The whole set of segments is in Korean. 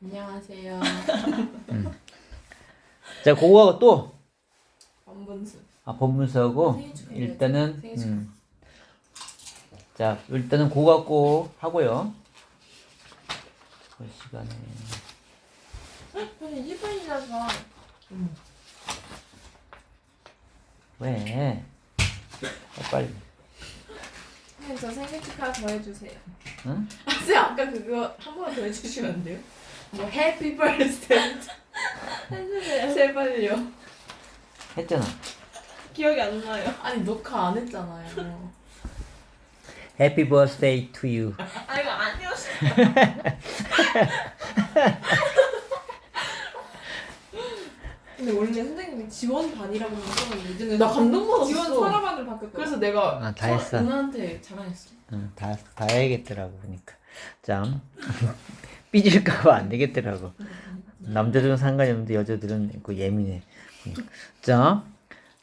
안녕하세요. 자, 그거 또 원분수. 본문서고 생일 축하해야지. 일단은 생일 축하. 자, 일단은 그거 갖고 하고요. 그 시간에 근데 1분이라서. 왜? 빨리. 선생님 저 생일 축하 더 해주세요. 응? 아, 쌤 아까 그거 한 번 더 해주시면 안 돼요? 뭐 해피 버스데이 해주세요. 제발요. 했잖아. 기억이 안 나요. 아니 녹화 안 했잖아요. Happy birthday to you. 아 이거 아니었어. 근데 원래 선생님이 지원반이라고 하셨는데 나 감동받았어. 지원 사라반으로 바뀌었어. 그래서 내가 다 했어. 은하한테 자랑했어. 응, 다 해야겠더라고 그러니까. 자, 삐질까봐 안 되겠더라고. 남자들은 상관이 없는데 여자들은 그 예민해. 자,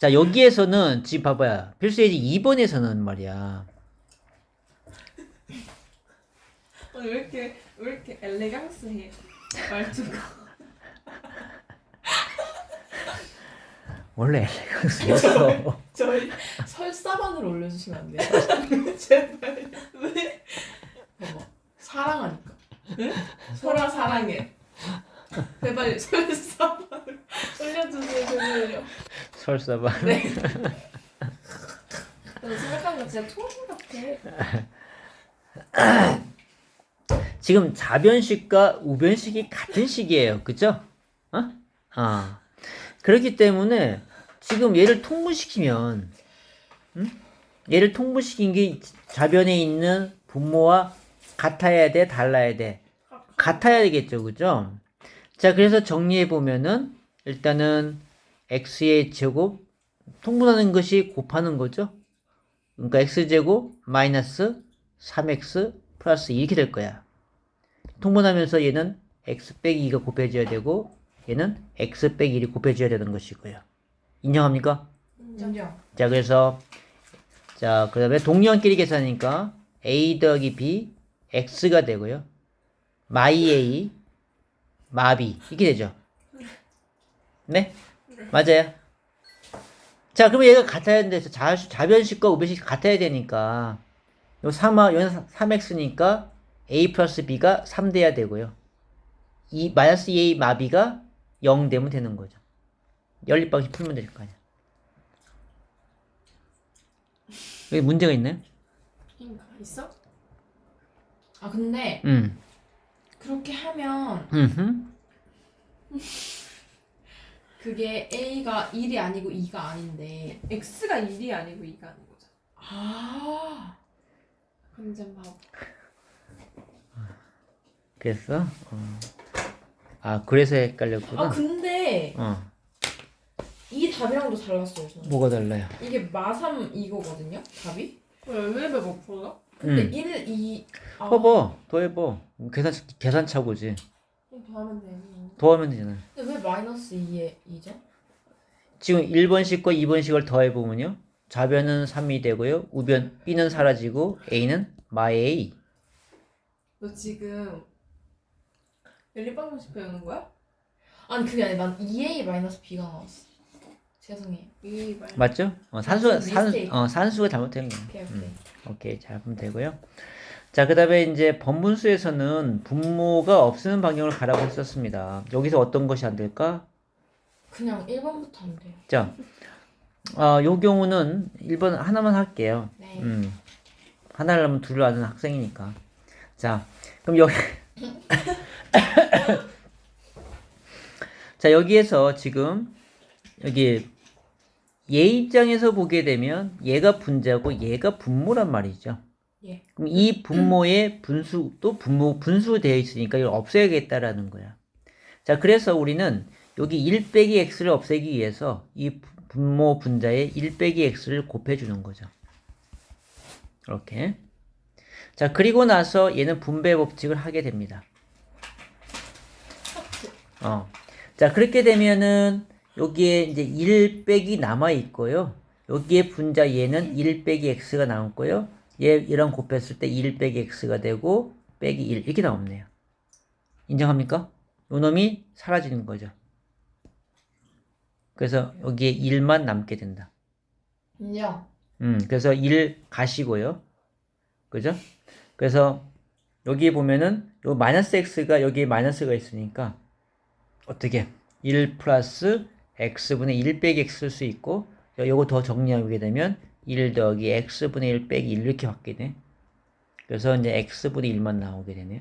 여기에서는 지금 봐봐요. 필수예지 2번에서는 말이야. 왜 이렇게 엘레강스해 말투가. 원래 엘레강스였어. 저희 설사반을 올려주시면 안 돼요? 제발. 왜? 봐봐. 사랑하니까. 응? 설아 사랑해. 제발 설사반을 올려주세요. 제발요. 설사반. 네. 생각하는 거 진짜 토론 같아. 지금 자변식과 우변식이 같은 식이에요. 그죠? 그렇기 때문에 지금 얘를 통분시키면, 얘를 통분시킨 게 자변에 있는 분모와 같아야 돼, 달라야 돼? 같아야 되겠죠. 그죠? 자, 그래서 정리해 보면은 일단은 x의 제곱 통분하는 것이 곱하는 거죠. 그러니까 x제곱 마이너스 3x 플러스 2 이렇게 될 거야. 통분하면서 얘는 x 빼기 2가 곱해져야 되고 얘는 x 빼기 1이 곱해져야 되는 것이고요. 인정합니까? 인정. 자, 그래서 자, 그 다음에 동료끼리 계산하니까 a 더하기 b x가 되고요. 마이 a 마비 이렇게 되죠. 네? 맞아요. 자, 그러면 얘가 같아야 되는데 자변식과 우변식이 같아야 되니까 요 3x니까 a 플러스 b가 3 돼야 되고요. 이 마이너스 2a 마비가 0 되면 되는 거죠. 연립방식 풀면 될 거 아니야. 여기 문제가 있나요? 있어? 아 근데 그렇게 하면 그게 A가 1이 아니고 2가 아닌데 X가 1이 아니고 2가 아닌 거죠. 아 완전 바보. 그래서 그래서 헷갈렸구나. 아 근데 이 답이랑도 달랐어요. 저는. 뭐가 달라요? 이게 마삼 이거거든요. 답이? 왜 배고프나? 근데 1, 2 해봐. 더 해봐. 계산차 보지. 더하면 되지. 더하면 되잖아. 근데 왜 마이너스 2에 2죠? 지금 1번식과 2번식을 더해보면요. 좌변은 3이 되고요. 우변 B는 사라지고 A는 마A. 너 지금 연립방정식 배우는 거야? 아니 그게 아니라 난 2a 마이너스 b가 나왔어. 죄송해요. 2a 마이너스. 맞죠? 산수가 잘못된 거야. 오케이. 오케이, 잘 하면 되고요. 자, 그 다음에 이제 번분수에서는 분모가 없애는 방향을 가라고 했었습니다. 여기서 어떤 것이 안 될까? 그냥 1번부터 안 돼요. 자, 요 경우는 1번 하나만 할게요. 네. 하나를 하면 둘을 아는 학생이니까. 자, 그럼 여기. 자, 여기에서 지금, 여기, 얘 입장에서 보게 되면 얘가 분자고 얘가 분모란 말이죠. 예. 그럼 이 분모의 분수도 분수되어 있으니까 이걸 없애야겠다라는 거야. 자, 그래서 우리는 여기 1 빼기 x를 없애기 위해서 이 분모 분자에 1 빼기 x를 곱해주는 거죠. 이렇게. 자, 그리고 나서 얘는 분배 법칙을 하게 됩니다. 자, 그렇게 되면은 여기에 이제 1 빼기 남아 있고요. 여기에 분자 얘는 1 빼기 x가 나왔고요. 얘랑 곱했을 때 1 빼기 x가 되고 빼기 1 이렇게 나오네요. 인정합니까? 요 놈이 사라지는 거죠. 그래서 여기에 1만 남게 된다. 인정. 그래서 1 가시고요. 그죠? 그래서 여기 보면은 요 마이너스 x가 여기에 마이너스가 있으니까 어떻게 1 플러스 x분의 1 빼기 x 쓸 수 있고 요거 더 정리하게 되면 1 더하기 x분의 1 빼기 1 이렇게 바뀌네. 그래서 이제 x분의 1만 나오게 되네요.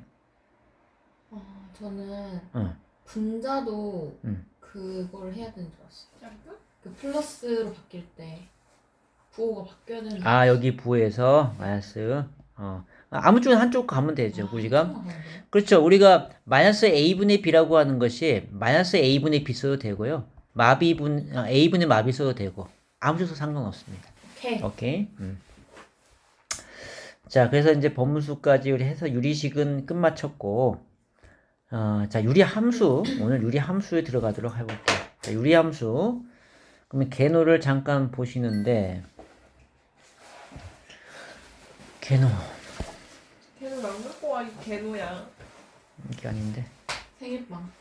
저는 어. 분자도 음. 그걸 해야 되는 줄 알았어. 그 플러스로 바뀔 때 부호가 바뀌어야 되는 줄 아 여기 부에서 마이너스 아무 쪽에 한쪽 가면 되죠. 우리가 그렇죠. 우리가 마이너스 a분의 b라고 하는 것이 마이너스 a분의 b 써도 되고요. a분의 마비 써도 되고 아무 쪽도 상관없습니다. 오케이. 자 그래서 이제 법문수까지 우리 해서 유리식은 끝마쳤고 자 유리함수 오늘 유리함수에 들어가도록 해볼게요. 자, 유리함수 그러면 개노를 잠깐 보시는데 개노 안 갖고 와, 이 개노야. 이게 아닌데 생일빵.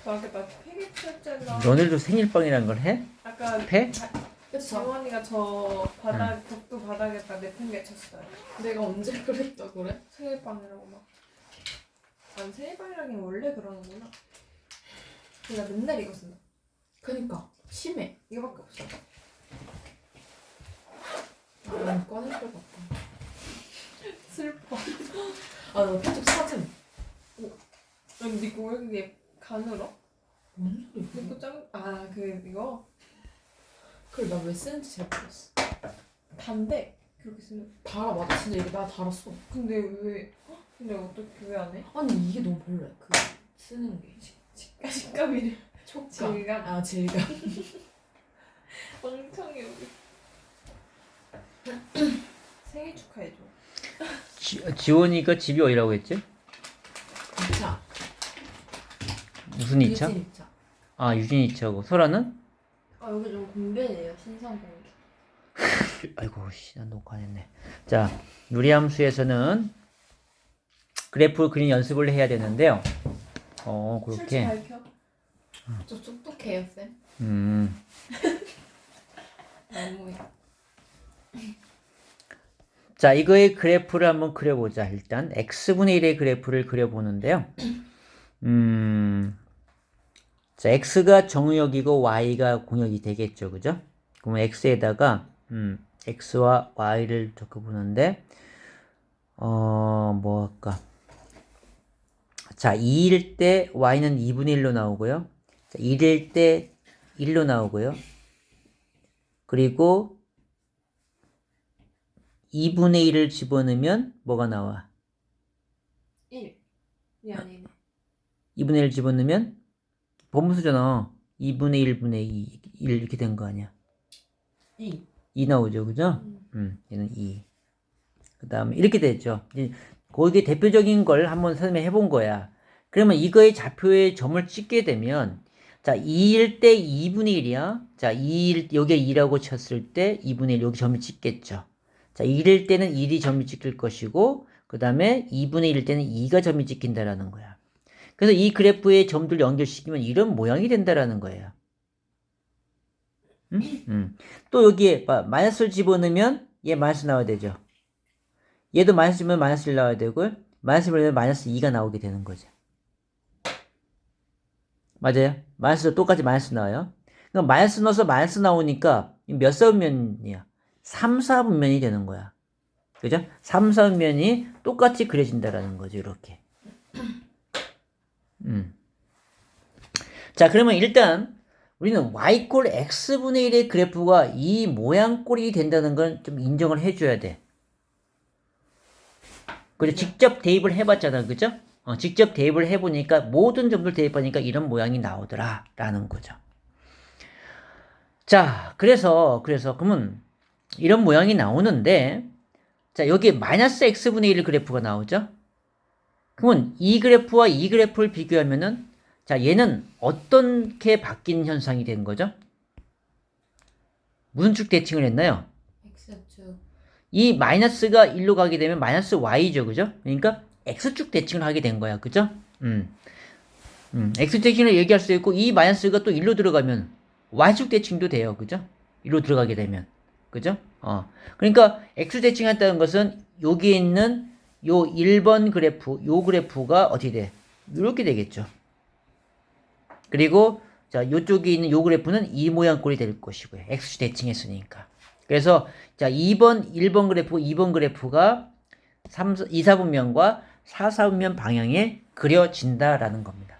나 폐기 쳤잖아. 너네도 생일빵이란 걸 해? 아까 폐? 그쵸? 지원이가 저 벽도 바닥에다 내팽개쳤어요. 내가 언제 그랬다 그래? 생일빵이라고 막. 난 생일빵이라긴 원래 그러는구나. 내가 맨날 이거 쓴다. 그니까 심해. 이거밖에 없어. 난 꺼낼 것 같다. 슬퍼. 나 편집 사진. 아니 니거 왜 그게 가늘어? 뭔 소리야? 니거 이거 그걸 나 왜 쓰는지 잘 모르겠어. 단데 그렇게 쓰면. 달아 맞아. 진짜 이거 나 달았어. 근데 어떻게 왜 안 해? 아니 이게 너무 별로야. 그 쓰는 게. 식감이래. 촉감. 질감. 질감. 엉청이 여기. 생일 축하해줘. 지원이가 집이 어디라고 했지? 2차. 무슨 2차? 유진 2차. 아 유진 2차고 설아는? 여기 좀 공개돼요. 신상 공개. 아이고 씨, 난 녹화 안 했네. 자 유리함수에서는 그래프 그린 연습을 해야 되는데요. 출처 그렇게. 밝혀. 저 똑똑해요 쌤. 너무해. 자 이거의 그래프를 한번 그려보자. 일단 x분의 1의 그래프를 그려보는데요. 자 x가 정의역이고 y가 공역이 되겠죠, 그죠? 그러면 x에다가 x와 y를 적어보는데 뭐 할까? 자 2일 때 y는 2분의 1로 나오고요. 자, 1일 때 1로 나오고요. 그리고 2분의 1을 집어넣으면 뭐가 나와? 1. 이 아니네. 2분의 1 집어넣으면 범수잖아. 2분의 1분의 2 1 이렇게 된 거 아니야? 2 나오죠, 그죠? 얘는 2. 그 다음에 이렇게 됐죠. 거기에 대표적인 걸 한번 설명해 본 거야. 그러면 이거의 좌표에 점을 찍게 되면 자 2일 때 2분의 1이야. 자 2일 여기에 2라고 쳤을 때 2분의 1 여기 점이 찍겠죠. 자 1일 때는 1이 점이 찍힐 것이고 그 다음에 2분의 1일 때는 2가 점이 찍힌다라는 거야. 그래서 이 그래프의 점들 연결시키면 이런 모양이 된다라는 거예요. 또 여기에 마이너스를 집어넣으면 얘 마이너스 나와야 되죠. 얘도 마이너스 집으면 마이너스 1 나와야 되고 마이너스 1을 마이너스 2가 나오게 되는 거죠. 맞아요? 마이너스도 똑같이 마이너스 나와요. 그럼 마이너스 넣어서 마이너스 나오니까 몇 사분면이야? 3, 4분면이 되는 거야. 그죠? 3, 4분면이 똑같이 그려진다라는 거죠. 이렇게. 자, 그러면 일단 우리는 y꼴 x분의 1의 그래프가 이 모양꼴이 된다는 건 좀 인정을 해줘야 돼. 그죠? 직접 대입을 해봤잖아. 그죠? 직접 대입을 해보니까 모든 점들 대입하니까 이런 모양이 나오더라 라는 거죠. 자, 그래서 그러면 이런 모양이 나오는데 자, 여기에 마이너스 x분의 1 그래프가 나오죠? 그러면 이 그래프와 이 그래프를 비교하면은 자, 얘는 어떻게 바뀐 현상이 된 거죠? 무슨 축 대칭을 했나요? X축. 이 마이너스가 1로 가게 되면 마이너스 y죠, 그죠? 그러니까 x축 대칭을 하게 된 거야, 그죠? X축 대칭을 얘기할 수 있고 이 마이너스가 또 1로 들어가면 Y축 대칭도 돼요. 그죠? 1로 들어가게 되면. 그죠? 그러니까 X 대칭한다는 것은 여기에 있는 요 1번 그래프, 요 그래프가 어떻게 돼? 이렇게 되겠죠. 그리고 자, 요쪽에 있는 요 그래프는 이 모양 꼴이 될 것이고요. X축 대칭했으니까. 그래서 자, 1번 그래프, 2번 그래프가 2, 4분면과 4, 4분면 방향에 그려진다라는 겁니다.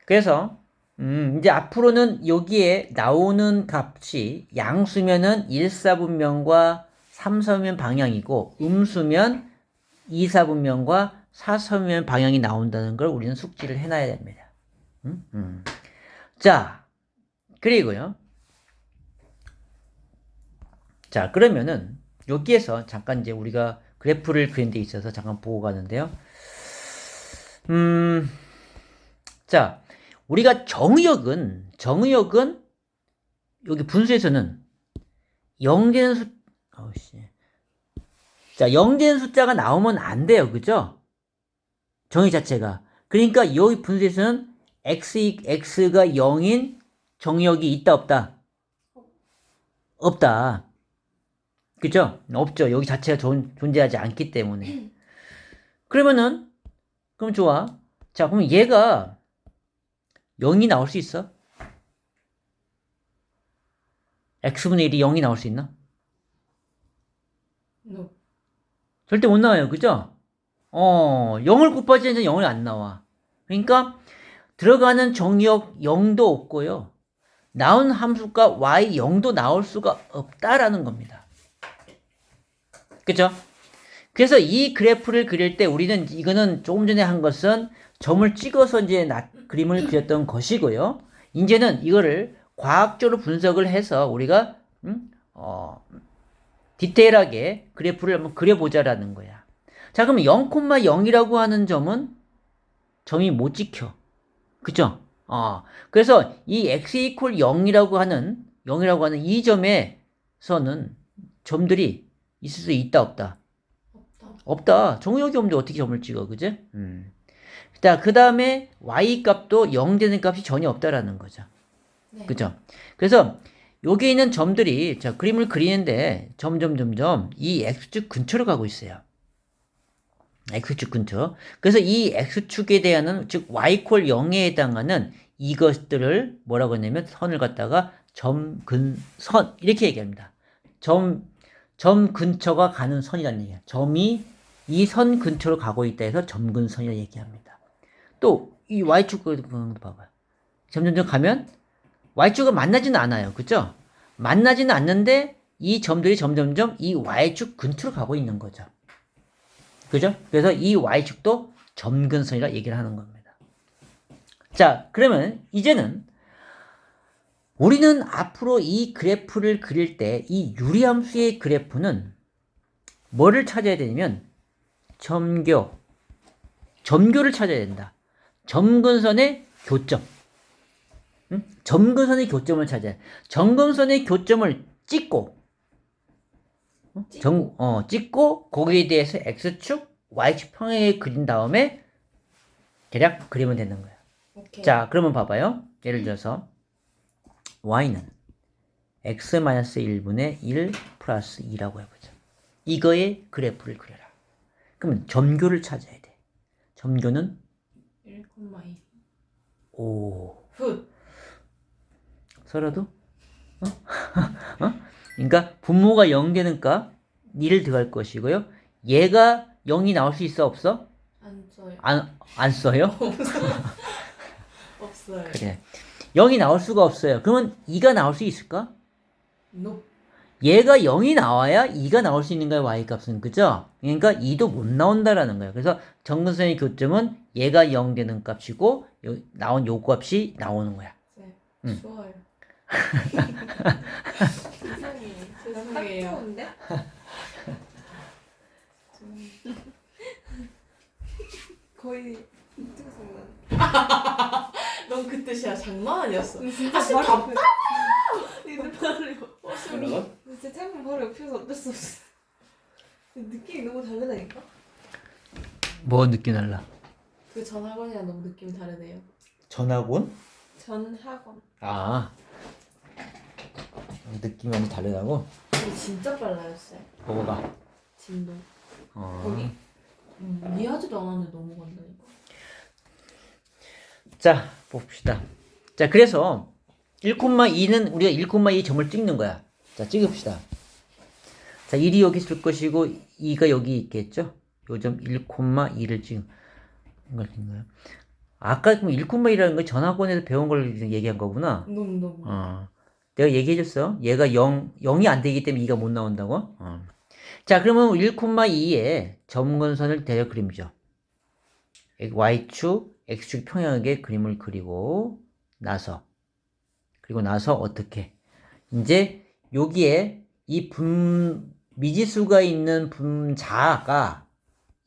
그래서 이제 앞으로는 여기에 나오는 값이 양수면은 1, 4분면과 3, 4분면 방향이고 음수면 2, 4분면과 4, 4분면 방향이 나온다는 걸 우리는 숙지를 해놔야 됩니다. 자, 그리고요. 자, 그러면은 여기에서 잠깐 이제 우리가 그래프를 그린 데 있어서 잠깐 보고 가는데요. 자, 우리가 정의역은 여기 분수에서는 0되는 자, 0되는 숫자가 나오면 안 돼요. 그죠? 정의 자체가. 그러니까 여기 분수에서는 x가 0인 정의역이 있다 없다? 없다. 그죠? 없죠. 여기 자체가 존재하지 않기 때문에. 그러면은 그럼 좋아. 자, 그럼 얘가 0이 나올 수 있어? x분의 1이 0이 나올 수 있나? No. 절대 못 나와요. 그죠? 0을 곱하지 않으면 0이 안 나와. 그러니까 들어가는 정의역 0도 없고요. 나온 함수가 y 0도 나올 수가 없다라는 겁니다. 그죠? 그래서 이 그래프를 그릴 때 우리는 이거는 조금 전에 한 것은 점을 찍어서 이제 그림을 그렸던 것이고요. 이제는 이거를 과학적으로 분석을 해서 우리가 디테일하게 그래프를 한번 그려보자라는 거야. 자, 그럼 0,0이라고 하는 점은 점이 못 찍혀. 그죠? 그래서 이 x equal 0이라고 하는 이 점에서는 점들이 있을 수 있다 없다? 없다. 정의역이 없는데 어떻게 점을 찍어, 그지? 자, 그 다음에 y 값도 0 되는 값이 전혀 없다라는 거죠. 네. 그죠? 그래서 여기 있는 점들이 자, 그림을 그리는데 점점 이 x축 근처로 가고 있어요. x축 근처. 그래서 이 x축에 대한 즉 y 콜 0에 해당하는 이것들을 뭐라고 했냐면 선을 갖다가 점근선 이렇게 얘기합니다. 점 근처가 가는 선이라는 얘기야. 점이 이 선 근처로 가고 있다 해서 점근선이라고 얘기합니다. 또 이 y축 봐봐요. 점점 가면 y축은 만나지는 않아요. 그죠? 만나지는 않는데 이 점들이 점점점 이 y축 근처로 가고 있는 거죠. 그죠? 그래서 이 y축도 점근선이라 얘기를 하는 겁니다. 자, 그러면 이제는 우리는 앞으로 이 그래프를 그릴 때 이 유리함수의 그래프는 뭐를 찾아야 되냐면 점교를 찾아야 된다. 점근선의 교점. 점근선의 교점을 찾아야 돼. 점근선의 교점을 찍고 찍고 거기에 대해서 x축, y축 평행을 그린 다음에 대략 그리면 되는 거야. 오케이. 자, 그러면 봐봐요. 예를 들어서 y는 x-1분의 1 플러스 2라고 해보자. 이거의 그래프를 그려라. 그러면 점교를 찾아야 돼. 점교는 1,2. 오. 훗. 서로도? 그러니까 분모가 0 되는 값 1을 들어갈 것이고요. 얘가 0이 나올 수 있어 없어? 안 써요. 안 써요? 없어요. 그래. 0이 나올 수가 없어요. 그러면 2가 나올 수 있을까? No. 얘가 0이 나와야 2가 나올 수 있는 거야, y값은. 그죠? 그러니까 2도 못 나온다라는 거예요. 그래서 점근선의 교점은 얘가 0 되는 값이고 나온 요 값이 나오는 거야. 네. 좋아요. 세상에. 죄송해요. 딱 좋은데? 거의 장난. 넌 그 뜻이야. 장난 아니었어. 진짜 아, 바로 진짜 옆에. 니들 바로 진짜 창문 바로 옆에서 어쩔 수 없어. 느낌이 너무 다르다니까? 뭐 느낌 달라? 그 전 학원이랑 너무 느낌이 다르네요. 전학원? 전 학원. 아, 느낌이 완전 다르다고? 근데 진짜 빨라요, 쌤. 뭐가? 진도. 어. 거기 이해하지도 않았는데 넘어간다니까. 자, 봅시다. 자, 그래서 1,2는 우리가 1,2 점을 찍는 거야. 자, 찍읍시다. 자, 1이 여기 있을 것이고 2가 여기 있겠죠? 요점 1,2를 찍은 걸 찍는 거야. 아까 그럼 1,2라는 거 전학원에서 배운 걸 얘기한 거구나. 너무. 내가 얘기해줬어. 얘가 0이 안 되기 때문에 2가 못 나온다고. 자, 그러면 1,2에 점근선을 대려 그림이죠. Y축, X축 평행하게 그림을 그리고 나서 어떻게? 이제 여기에 이 미지수가 있는 분자가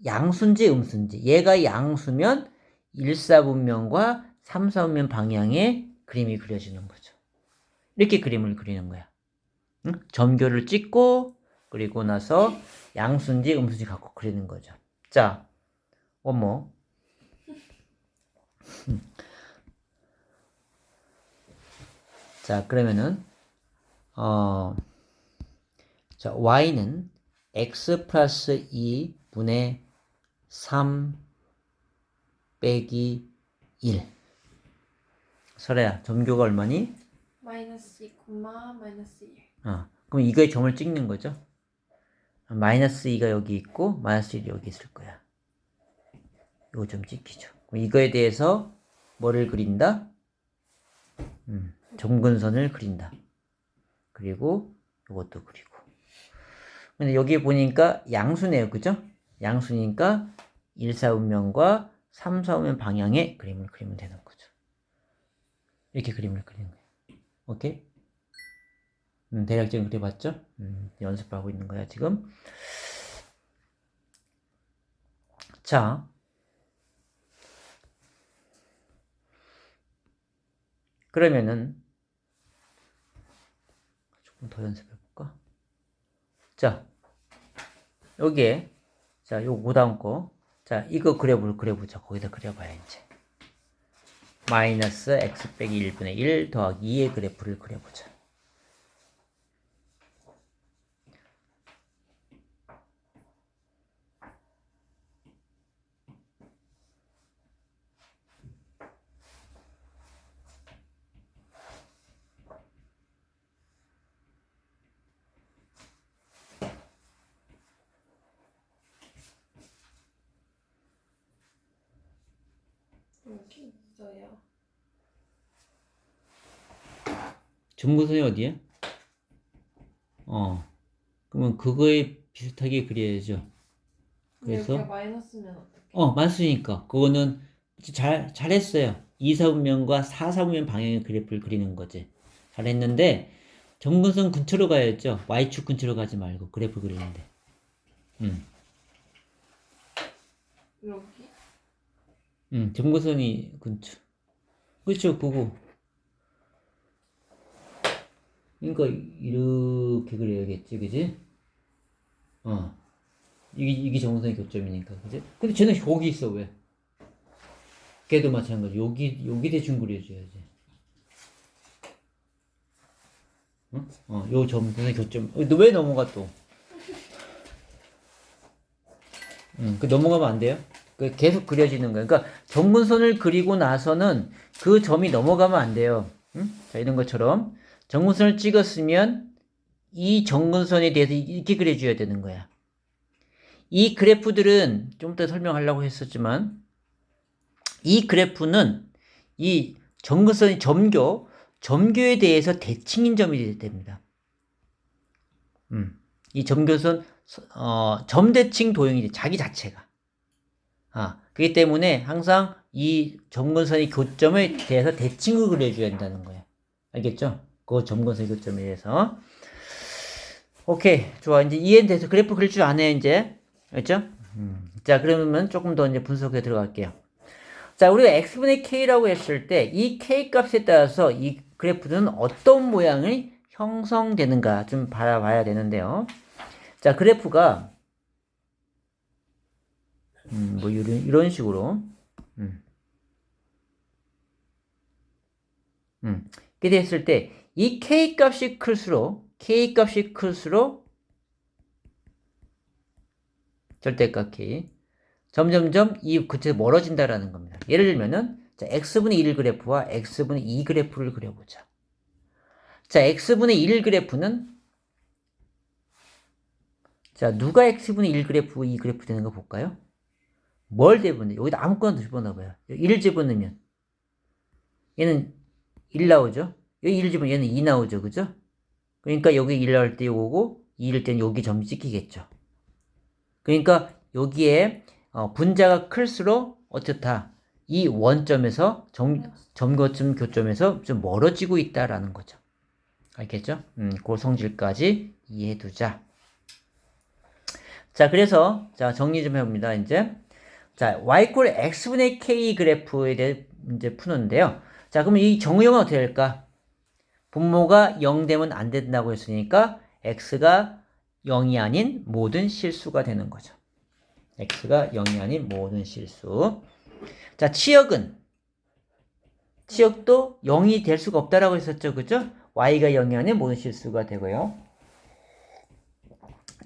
양수인지 음수인지, 얘가 양수면 1사분면과 3사분면 방향의 그림이 그려지는 거죠. 이렇게 그림을 그리는 거야. 응? 점교를 찍고 그리고 나서 양수인지 음수인지 갖고 그리는 거죠. 자, 원모. 자, 그러면은 자, y는 x 플러스 2분의 3 빼기 1. 설아야, 점교가 얼마니? 마이너스 2, 마이너스 1. 그럼 이거에 점을 찍는 거죠. 마이너스 2가 여기 있고 마이너스 1이 여기 있을 거야. 이거 좀 찍히죠. 그럼 이거에 대해서 뭐를 그린다? 점근선을 그린다. 그리고 이것도 그리고. 근데 여기 보니까 양수네요. 그죠? 양수니까 1사분면과 3사분면 방향의 그림을 그리면 되는 거죠. 이렇게 그림을 그리는 거예요. 오케이? 대략적으로 그려봤죠? 연습하고 있는 거야, 지금. 자. 그러면은, 조금 더 연습해볼까? 자, 여기에, 자, 요 다음 거. 자, 이거 그려보자. 거기다 그려봐야, 이제. 마이너스 x 빼기 1분의 1 더하기 2의 그래프를 그려보자. 여기 있어요. 점근선이 어디야? 그러면 그거에 비슷하게 그려야죠. 그래서 여기가 마이너스면 어떡해? 마이너스니까 그거는 잘했어요. 2사분면과 4사분면 방향의 그래프를 그리는 거지. 잘했는데 점근선 근처로 가야죠. Y축 근처로 가지 말고 그래프 그리는데. 여기? 점근선이 근처. 그렇죠, 그거. 그러니까 이렇게 그려야겠지, 그지? 이게 점근선의 교점이니까, 그지? 근데 쟤는 여기 있어, 왜? 걔도 마찬가지. 여기 대충 그려줘야지. 요 점근선의 교점. 너 왜 넘어가 또? 그 넘어가면 안 돼요? 계속 그려지는 거예요. 그러니까 점근선을 그리고 나서는 그 점이 넘어가면 안 돼요. 자, 이런 것처럼 점근선을 찍었으면 이 점근선에 대해서 이렇게 그려줘야 되는 거야. 이 그래프들은 좀 이따 설명하려고 했었지만 이 그래프는 이 점근선의 점교에 대해서 대칭인 점이 됩니다. 이 점교선 점대칭 도형이 자기 자체가. 그렇기 때문에 항상 이 점근선의 교점에 대해서 대칭을 그려줘야 한다는 거예요. 알겠죠? 그 점근선의 교점에 대해서. 오케이, 좋아. 이제 이해는 돼서 그래프 그릴 줄 아네, 이제. 알겠죠? 자, 그러면 조금 더 이제 분석에 들어갈게요. 자, 우리가 x분의 k라고 했을 때 이 k 값에 따라서 이 그래프는 어떤 모양이 형성되는가 좀 바라봐야 되는데요. 자, 그래프가 뭐 이런 식으로. 이렇게 됐을 때 이 k 값이 클수록 절대값 k 점점점 이 그쪽에서 멀어진다라는 겁니다. 예를 들면은 자, x분의 1 그래프와 x분의 2 그래프를 그려보자. 자, x분의 1 그래프는 자, 누가 x분의 1 그래프, 2 그래프 되는 거 볼까요? 뭘 대분해? 여기다 아무거나 집어넣어봐요. 1 집어넣으면 얘는 1 나오죠? 여기 1 집으면 얘는 2 나오죠. 그죠? 그러니까 여기 1 나올 때 요거고 2일 때는 여기 점이 찍히겠죠. 그러니까 여기에 분자가 클수록 어떻다? 이 원점에서 점거점 교점에서 좀 멀어지고 있다라는 거죠. 알겠죠? 그 성질까지 이해해 두자. 자, 그래서 자, 정리 좀 해봅니다. 이제 자, y = x분의 k 그래프에 대해 이제 푸는데요. 자, 그러면 이 정의형은 어떻게 될까? 분모가 0 되면 안 된다고 했으니까 x가 0이 아닌 모든 실수가 되는 거죠. x가 0이 아닌 모든 실수. 자, 치역도 0이 될 수가 없다라고 했었죠. 그죠? y가 0이 아닌 모든 실수가 되고요.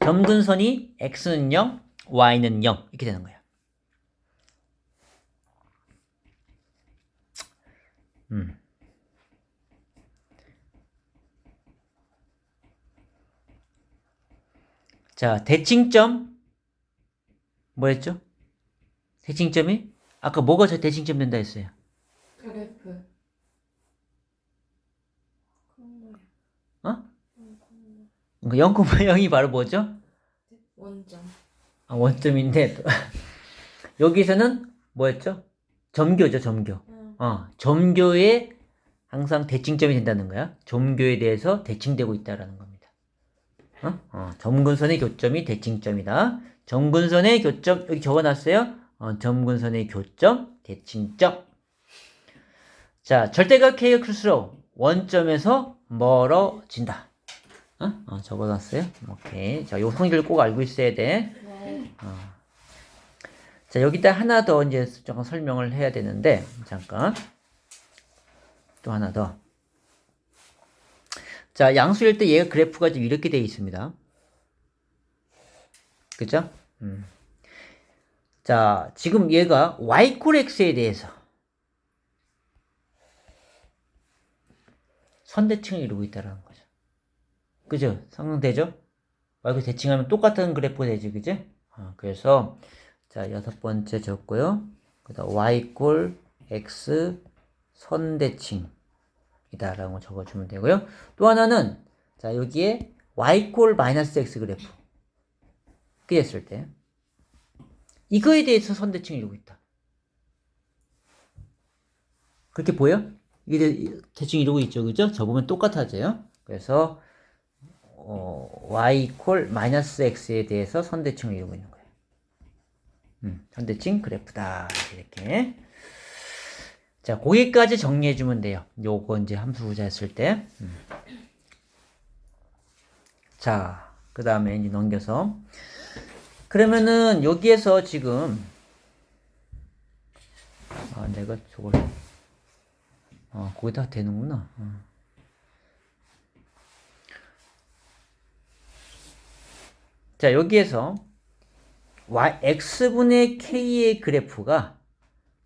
점근선이 x는 0, y는 0 이렇게 되는 거예요. 자, 대칭점 뭐였죠? 대칭점이 아까 뭐가 저 대칭점 된다 했어요? 그래프. 어? 0,0이 바로 뭐죠? 원점. 아, 원점인데 여기서는 뭐였죠? 점교죠, 점교. 점교에 항상 대칭점이 된다는 거야. 점교에 대해서 대칭되고 있다라는 겁니다. 점근선의 교점이 대칭점이다. 점근선의 교점 여기 적어놨어요. 점근선의 교점, 대칭점. 자, 절대값 k가 클수록 원점에서 멀어진다. 적어놨어요. 오케이. 자, 요 성질을 꼭 알고 있어야 돼. 네. 자, 여기다 하나 더 이제 조금 설명을 해야 되는데, 잠깐. 또 하나 더. 자, 양수일 때 얘가 그래프가 좀 이렇게 되어 있습니다. 그죠? 자, 지금 얘가 y = x에 대해서 선대칭을 이루고 있다는 거죠. 그죠? 상상되죠? y 대칭하면 똑같은 그래프가 되지, 그죠? 그래서 자, 6번째 적고요. 그다음 y = x 선대칭 이다라는 거 적어주면 되고요. 또 하나는 자, 여기에 y = -x 그래프 이렇게 됐을 때 이거에 대해서 선대칭을 이루고 있다. 그렇게 보여? 이게 대칭 이루고 있죠, 그죠? 적으면 똑같아져요. 그래서 y = -x에 대해서 선대칭을 이루고 있는 거예요. 선대칭 그래프다 이렇게. 자, 거기까지 정리해주면 돼요. 요거 이제 함수 구사했을 때. 자, 그 다음에 이제 넘겨서. 그러면은 여기에서 지금 내가 저걸 거기다 되는구나. 자, 여기에서 x분의 k의 그래프가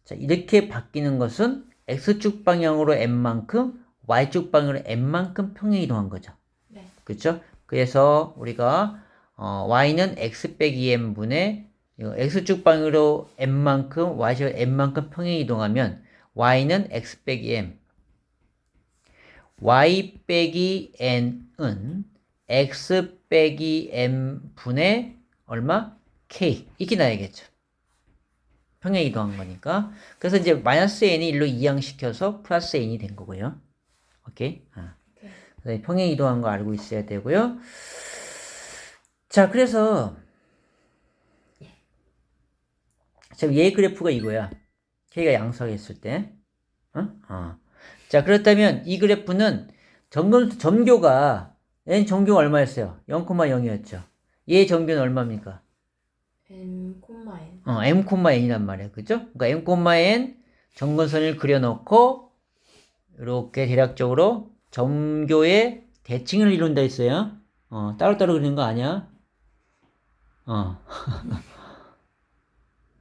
자, 이렇게 바뀌는 것은 x축 방향으로 n만큼 y축 방향으로 n만큼 평행 이동한 거죠. 네. 그렇죠? 그래서 우리가 y는 x 빼기 n분의 x축 방향으로 n만큼 y축 n만큼 평행 이동하면 y는 x 빼기 m y 빼기 n은 x 빼기 m 분의 얼마? k 이렇게 나야겠죠. 평행 이동한 거니까. 그래서 이제 마이너스 n이 1로 이항시켜서 플러스 n이 된 거고요. 오케이? 그래서 평행 이동한 거 알고 있어야 되고요. 자, 그래서 지금 얘 그래프가 이거야. k가 양수하겠을 때. 자, 그렇다면 이 그래프는 점교가 얘는 점교가 얼마였어요? 0,0이었죠. 얘 점교는 얼마입니까? M, N. M, N이란 말이야. 그죠? 그러니까 M, N 점근선을 그려놓고 이렇게 대략적으로 점교의 대칭을 이룬다 했어요. 따로따로 그리는 거 아니야?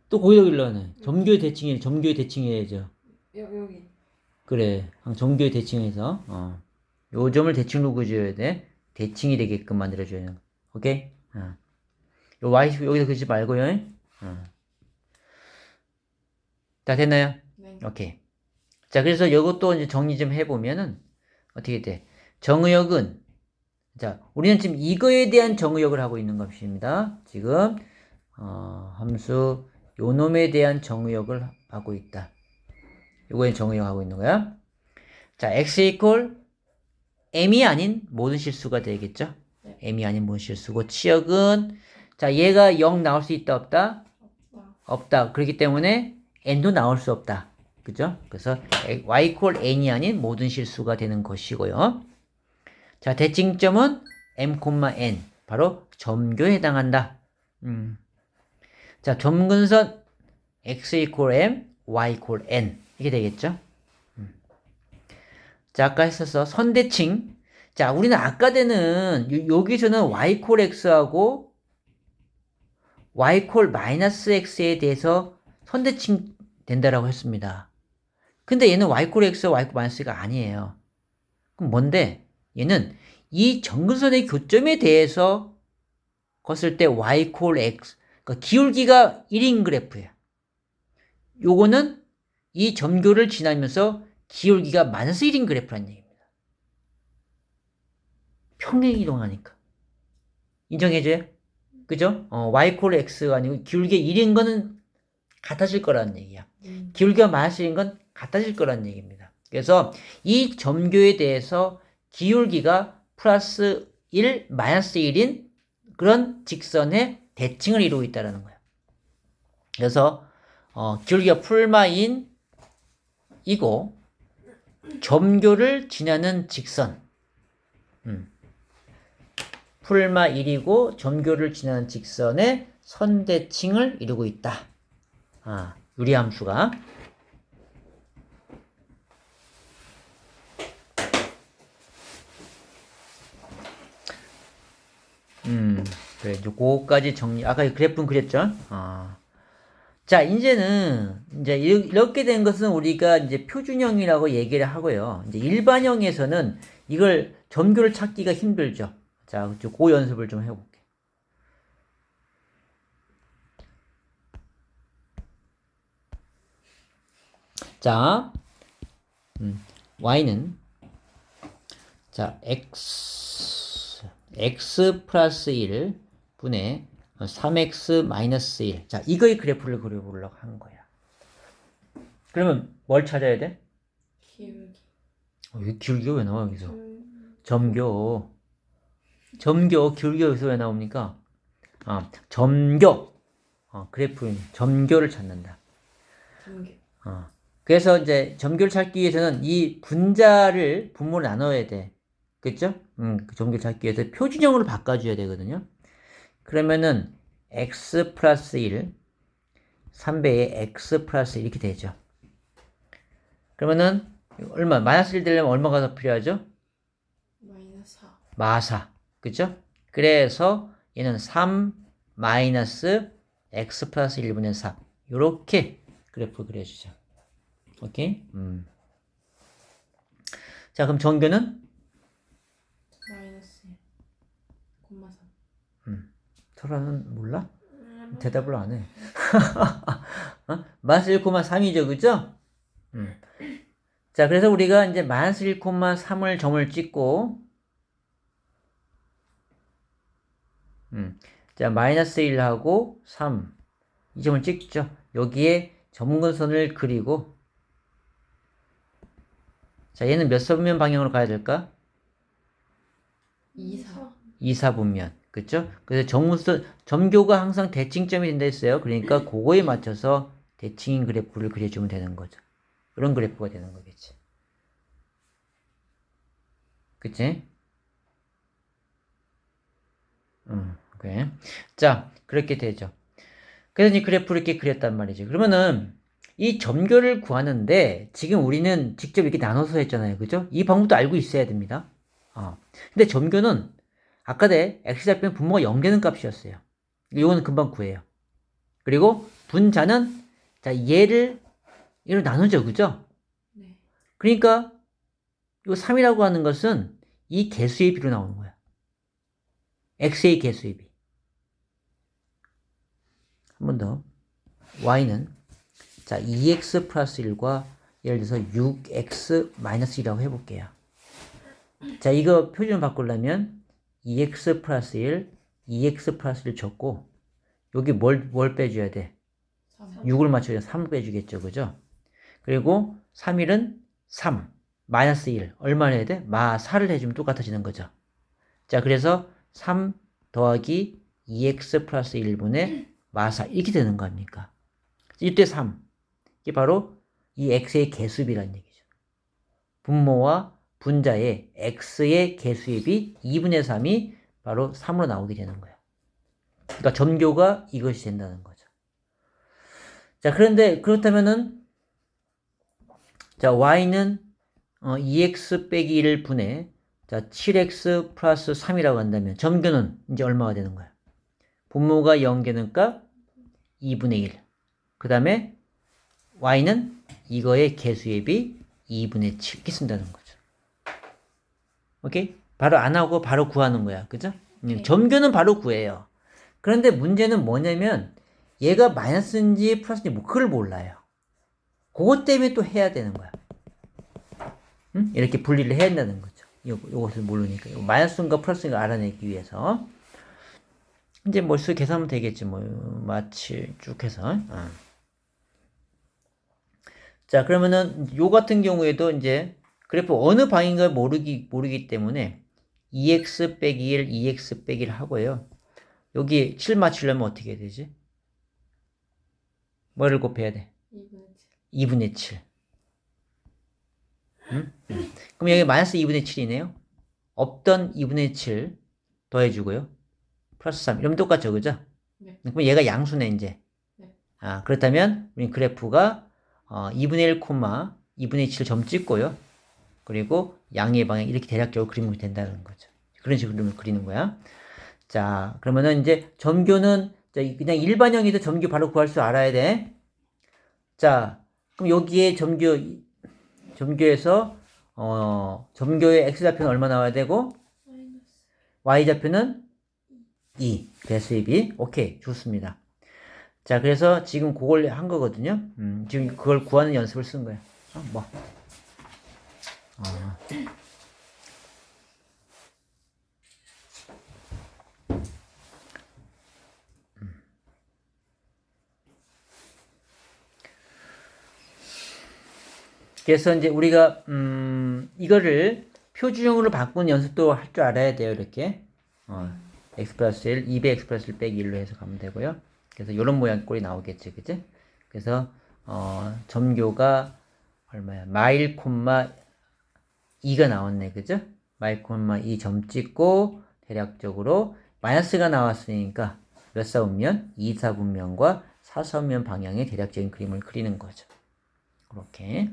또 거기다 그리려네. 점교의 대칭해야죠. 여기. 그래. 점교의 대칭해서, 요 점을 대칭으로 그려줘야 돼. 대칭이 되게끔 만들어줘야 돼. 오케이? 요 Y, 여기서 그리지 말고요. 다 됐나요? 네. 오케이. 자, 그래서 이것도 이제 정리 좀 해보면은, 어떻게 돼? 정의역은, 자, 우리는 지금 이거에 대한 정의역을 하고 있는 것입니다. 지금, 함수, 요 놈에 대한 정의역을 하고 있다. 요거에 정의역 하고 있는 거야. 자, x equal m이 아닌 모든 실수가 되겠죠? 네. m이 아닌 모든 실수고, 치역은, 자, 얘가 0 나올 수 있다, 없다? 없다. 없다. 그렇기 때문에 n도 나올 수 없다. 그죠? 그래서 y equal n이 아닌 모든 실수가 되는 것이고요. 자, 대칭점은 m, n. 바로 점교에 해당한다. 자, 점근선 x equal m, y equal n. 이게 되겠죠? 자, 아까 했었어. 선대칭. 자, 우리는 아까 되는 여기서는 y equal x하고 y equal x에 대해서 선대칭 된다라고 했습니다. 근데 얘는 y equal x, y equal x가 아니에요. 그럼 뭔데? 얘는 이 점근선의 교점에 대해서 걷을 때 y equal x, 그러니까 기울기가 1인 그래프예요. 요거는 이 점교를 지나면서 기울기가 마이너스 1인 그래프란 얘기입니다. 평행 이동하니까. 인정해줘요? 그죠? y equal x가 아니고 기울기 1인 거는 같아질 거라는 얘기야. 기울기가 마이너스 1인 건 같아질 거라는 얘기입니다. 그래서 이 점교에 대해서 기울기가 플러스 1, 마이너스 1인 그런 직선의 대칭을 이루고 있다는 거예요. 그래서 기울기가 풀마인 이고 점교를 지나는 직선 풀마 1이고 점교를 지나는 직선의 선대칭을 이루고 있다. 유리함수가. 그래, 요거까지 정리. 아까 그래프는 그랬죠? 자, 이제는, 이제 이렇게 된 것은 우리가 이제 표준형이라고 얘기를 하고요. 이제 일반형에서는 이걸 점교를 찾기가 힘들죠. 자, 그 연습을 좀 해볼게. 자, y는, 자, x 플러스 1 분의 3x 마이너스 1. 자, 이거의 그래프를 그려보려고 한 거야. 그러면 뭘 찾아야 돼? 기울기. 여기 기울기가 왜 나와, 여기서? 점교, 기울기가 여기서 왜 나옵니까? 점교. 그래프, 점교를 찾는다. 점교. 그래서 이제 점교를 찾기 위해서는 이 분모를 나눠야 돼. 그쵸? 그 점교를 찾기 위해서 표준형으로 바꿔줘야 되거든요. 그러면은 x 플러스 1, 3배의 x 플러스 1 이렇게 되죠. 그러면은 얼마? 마이너스 1 되려면 얼마가 더 필요하죠? 마이너스 4. 마사. 그죠? 그래서 얘는 3 마이너스 x 플러스 1분의 4. 요렇게 그래프 그려주죠. 오케이? 자, 그럼 정교는? 마이너스 1, 3. 설아는 몰라? 대답을 안 해. 마이너스 1,3이죠, 그죠? 자, 그래서 우리가 이제 마이너스 1,3을 점을 찍고, 자, 마이너스 1하고 3. 이 점을 찍죠. 여기에 점근선을 그리고, 자, 얘는 몇 사분면 방향으로 가야 될까? 2, 4. 2, 4분면. 그쵸? 그래서 점교가 항상 대칭점이 된다 했어요. 그러니까 그거에 맞춰서 대칭인 그래프를 그려주면 되는 거죠. 그런 그래프가 되는 거겠지. 그치? 그래. 자, 그렇게 되죠. 그래서 이 그래프를 이렇게 그렸단 말이죠. 그러면은 이 점교를 구하는데 지금 우리는 직접 이렇게 나눠서 했잖아요. 그죠? 이 방법도 알고 있어야 됩니다. 근데 점교는 아까 내 x좌표는 분모가 0 되는 값이었어요. 이거는 금방 구해요. 그리고 분자는 자 얘를 얘로 나누죠. 그죠? 네. 그러니까 이 3이라고 하는 것은 이 개수의 비로 나오는 거야. x의 개수의 비. 한 번 더. y는 자 2x 플러스 1과 예를 들어서 6x 마이너스 1이라고 해볼게요. 자 이거 표준을 바꾸려면 2x 플러스 1, 2x 플러스 1 줬고 여기 뭘 빼줘야 돼? 3. 6을 맞춰야 3을 빼주겠죠. 그죠? 그리고 3일은 3, 마이너스 1. 얼마나 해야 돼? 마 4를 해주면 똑같아지는 거죠. 자, 그래서 3 더하기 2x 플러스 1분의 마 4. 이렇게 되는 거 아닙니까? 이때 3. 이게 바로 이 x의 개수비라는 얘기죠. 분모와 분자의 x의 개수입이 2분의 3이 바로 3으로 나오게 되는 거예요. 그러니까 점교가 이것이 된다는 거죠. 자, 그런데 그렇다면은 자, y는 2x 빼기 1 분의 자, 7x 플러스 3이라고 한다면 점교는 이제 얼마가 되는 거야? 분모가 0 되는 값 2분의 1. 그 다음에 y는 이거의 개수의 비 2분의 7 이렇게 쓴다는 거죠. 오케이? 바로 안 하고 바로 구하는 거야. 그죠? 네. 점교는 바로 구해요. 그런데 문제는 뭐냐면 얘가 마이너스인지 플러스인지 뭐 그걸 몰라요. 그것 때문에 또 해야 되는 거야. 응? 이렇게 분리를 해야 한다는 거죠. 요것을 모르니까. 마이너스인가 플러스인가 알아내기 위해서. 이제 뭐 수 계산하면 되겠지. 뭐 마치 쭉 해서. 자, 그러면은 요 같은 경우에도 이제 그래프 어느 방인가 모르기 때문에 2x 빼기 1, 2x 빼기 1 하고요. 여기 7 맞추려면 어떻게 해야 되지? 뭐를 곱해야 돼? 2분의 7. 응? 그럼 여기 마이너스 2분의 7이네요. 없던 2분의 7 더해주고요. 플러스 3. 이러면 똑같죠, 그죠? 네. 그럼 얘가 양수네, 이제. 네. 그렇다면 우리 그래프가 2분의 1, 2분의 7 점 찍고요. 그리고 양의 방향 이렇게 대략적으로 그리면 된다는 거죠. 그런 식으로 그리는 거야. 자, 그러면은 이제 점교는 그냥 일반형이도 점교 바로 구할 줄 알아야 돼. 자, 그럼 여기에 점교에서 점교의 x좌표는 얼마 나와야 되고 y좌표는 2 배수의 비. 오케이, 좋습니다. 자, 그래서 지금 그걸 한 거거든요. 지금 그걸 구하는 연습을 쓴 거예요. 뭐. 그래서 이제 우리가 이거를 표준형으로 바꾸는 연습도 할 줄 알아야 돼요. 이렇게 x 플러스 1, 2배 x 플러스 1 빼기 1로 해서 가면 되고요. 그래서 이런 모양 꼴이 나오겠지, 그치? 그래서 점교가 얼마야? 마일 콤마 2가 나왔네, 그죠? 마일 콤마 2 점 찍고 대략적으로 마이너스가 나왔으니까 몇 사분면? 2 사분면과 4 사분면 방향의 대략적인 그림을 그리는 거죠. 그렇게.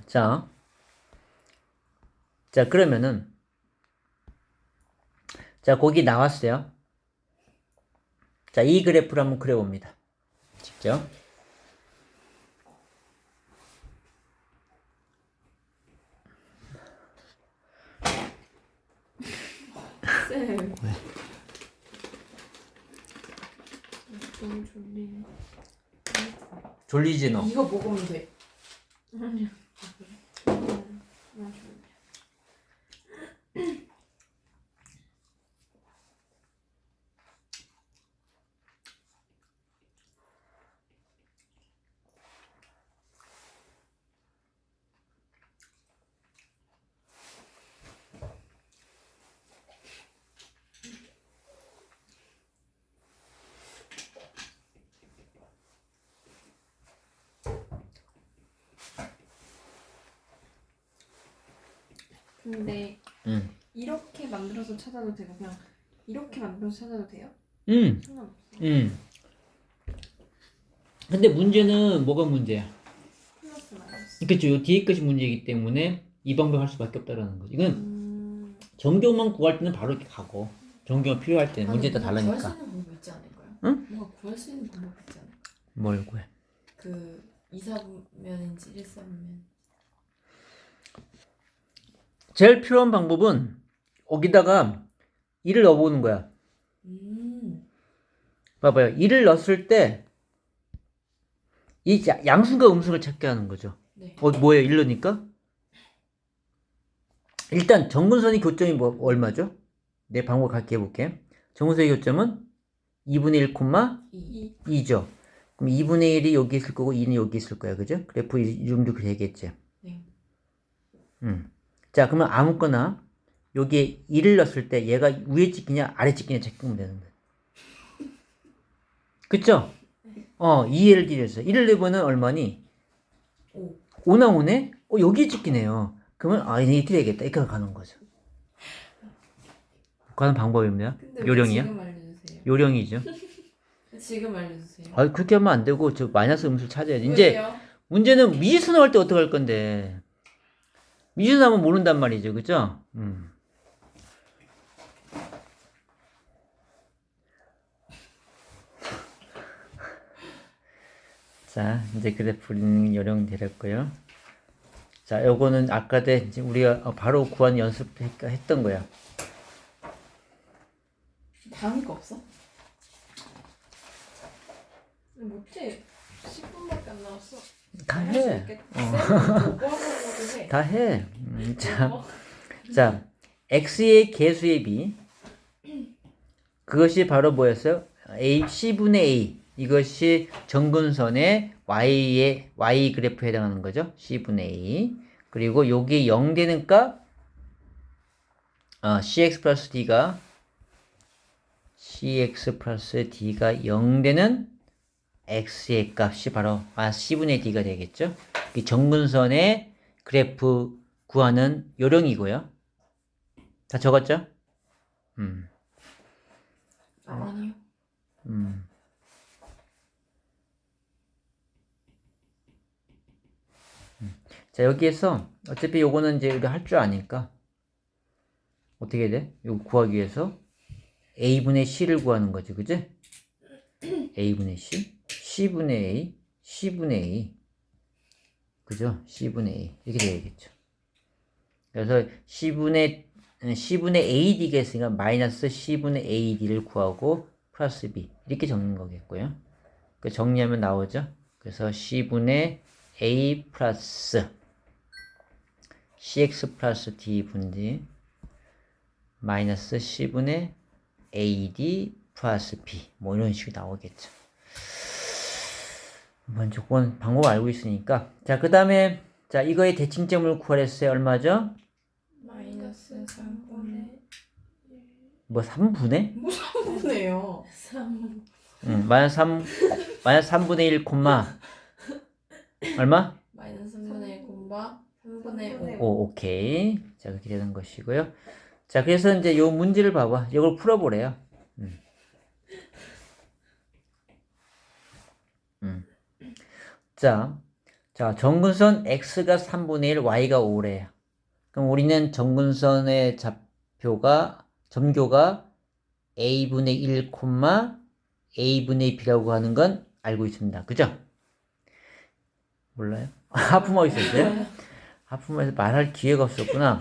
자, 그러면은, 자, 거기 나왔어요. 자, 이 그래프를 한번 그려봅니다. 직접. 쌤. 왜? 너무 졸리네. 졸리지, 너? 이거 먹으면 돼. 아니야. 나 졸려. 근데 응. 이렇게 만들어서 찾아도 되고 그냥 이렇게 만들어서 찾아도 돼요? 음, 상관없어. 근데 문제는 뭐가 문제야? 플러스 마이너스. 그쵸. 요 뒤에 것이 문제이기 때문에 이 방법 할 수밖에 없다라는 거지. 이건 정경만 구할 때는 바로 이렇게 가고 정경이 필요할 때는 문제에 따라 구할 수 다르니까. 있는 방법 있지 않을까요? 응? 뭔가 구할 수 있는 방법 있지 않을까요? 뭘 구해? 그 2사분면인지 1사분면. 제일 필요한 방법은 여기다가 2를 넣어보는 거야. 봐봐요. 2를 넣었을 때 이 양수인가 음수를 찾게 하는 거죠. 네. 뭐예요? 1 넣으니까? 일단 정근선의 교점이 얼마죠? 내 방법 갖게 해볼게. 정근선의 교점은 2분의 1, 2. 2죠. 그럼 2분의 1이 여기 있을 거고 2는 여기 있을 거야. 그죠? 그래프 이름도 되겠지. 네. 자, 그러면 아무거나 여기에 1을 넣었을 때 얘가 위에 찍히냐 아래 찍히냐 체크하면 되는 거야. 그쵸? 2를 뒤에서 1을 내보면 얼마니? 5. 5 나오네? 여기에 찍히네요. 그러면 이렇게 되겠다. 이렇게 가는 거죠. 가는 방법입니다. 근데 왜 요령이야? 지금 알려주세요. 요령이죠. 지금 알려주세요. 그렇게 하면 안 되고 저 마이너스 음수를 찾아야지. 이제 왜요? 문제는 미지수 나올 때 어떻게 할 건데? 미지수 나오면 모른단 말이죠. 그죠? 자, 이제 그래프는 요령 되렸고요. 자, 요거는 아까 이제 우리가 바로 구한 연습했던 거야. 다음 거 없어? 못해. 10분밖에 안 남았어. 다 할 수 해. 있겠다. 쌤 뭐 하는 것도 해. 다 해. 자, 뭐? 자, x의 개수의 b. 그것이 바로 뭐였어요? c분의 a. 이것이 정근선의 y 그래프에 해당하는 거죠. c분의 a. 그리고 여기 0 되는 값, cx 플러스 d가 0 되는 x의 값이 바로 c분의 d가 되겠죠. 이 정근선의 그래프 구하는 요령이고요. 다 적었죠? 아니요. 자, 여기에서 어차피 요거는 이제 우리가 할 줄 아니까 어떻게 돼? 요거 구하기 위해서 a분의 c를 구하는 거지, 그지? a분의 c, c분의 a, c분의 a, 그죠? c분의 a 이렇게 되겠죠. 그래서 c분의 ad가 있으니까 마이너스 c분의 ad를 구하고 플러스 b 이렇게 적는 거겠고요. 그 정리하면 나오죠. 그래서 c분의 a 플러스 cx 플러스 d 분지 마이너스 c분의 ad 플러스 b 뭐 이런 식이 나오겠죠. 먼저 그건 방법 알고 있으니까. 자, 그 다음에 자, 이거의 대칭점을 구하랬어요. 얼마죠? 마이너스 3분의 뭐 3분의? 뭐 3분의요? 3. 마이너스 3분의 1 콤마 얼마? 마이너스 3분의 1 콤마 3분의 5. 오케이. 자, 그렇게 되는 것이고요. 자, 그래서 이제 요 문제를 봐봐. 이걸 풀어보래요. 자, 정근선 x가 3분의 1, y가 5래요. 그럼 우리는 정근선의 점교가 a분의 1, a분의 b라고 하는 건 알고 있습니다. 그죠? 몰라요? 하품하고 있었어요? 하품해서 말할 기회가 없었구나.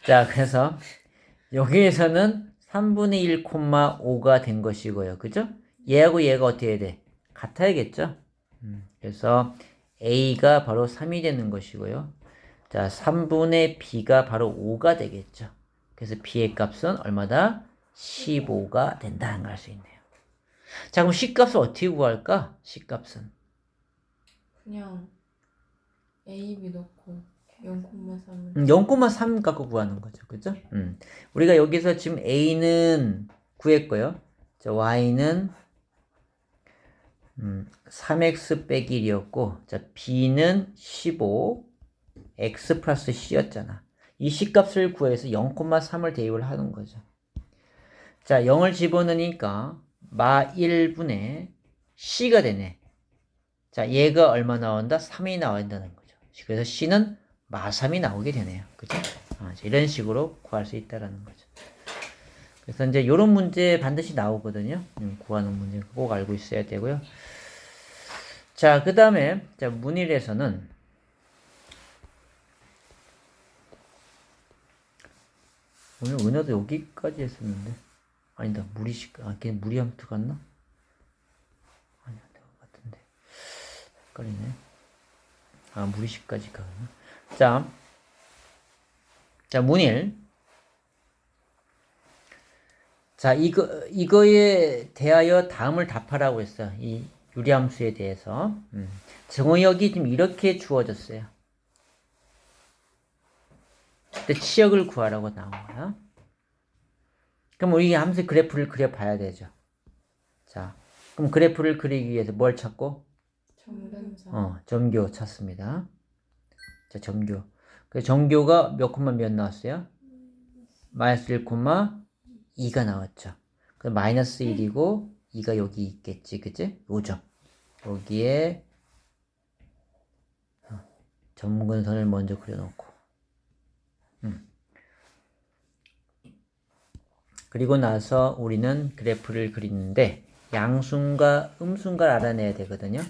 자, 그래서 여기에서는 3분의 1, 5가 된 것이고요. 그죠? 얘하고 얘가 어떻게 해야 돼? 같아야겠죠? 그래서 a가 바로 3이 되는 것이고요. 자, 3분의 b가 바로 5가 되겠죠. 그래서 b의 값은 얼마다? 15가 된다는 걸 알 수 있네요. 자, 그럼 c 값을 어떻게 구할까? c 값은 그냥 A, B 넣고 0,3을 0,3 갖고 구하는 거죠. 그죠? 우리가 여기서 지금 a는 구했고요. 자, y는 3x 빼기 1이었고, 자, b는 15, x 플러스 c였잖아. 이 C값을 구해서 0,3을 대입을 하는 거죠. 자, 0을 집어넣으니까 마 1분의 C가 되네. 자, 얘가 얼마 나온다? 3이 나와야 된다는 거죠. 그래서 C는 마 3이 나오게 되네요. 그죠? 이런 식으로 구할 수 있다라는 거죠. 그래서 이제 이런 문제 반드시 나오거든요. 구하는 문제 꼭 알고 있어야 되고요. 자, 그 다음에 문일에서는 오늘 은하도 여기까지 했었는데 아니다. 걔 무리함수 갔나? 아니야, 내가 같은데 헷갈리네. 무리식까지 가나? 자, 문일. 자, 이거에 대하여 다음을 답하라고 했어요. 이 유리함수에 대해서. 정의역이 지금 이렇게 주어졌어요. 근데 치역을 구하라고 나온 거야. 그럼 우리 함수 그래프를 그려봐야 되죠. 자, 그럼 그래프를 그리기 위해서 뭘 찾고? 점근선. 점교 찾습니다. 자, 점교. 그 점교가 몇 콤마 몇 나왔어요? 마이너스 1, 2가 나왔죠. 그 마이너스 1이고 2가 여기 있겠지, 그치? 요점. 여기에 점근선을 먼저 그려놓고. 그리고 나서 우리는 그래프를 그리는데 양순과 음순가를 알아내야 되거든요.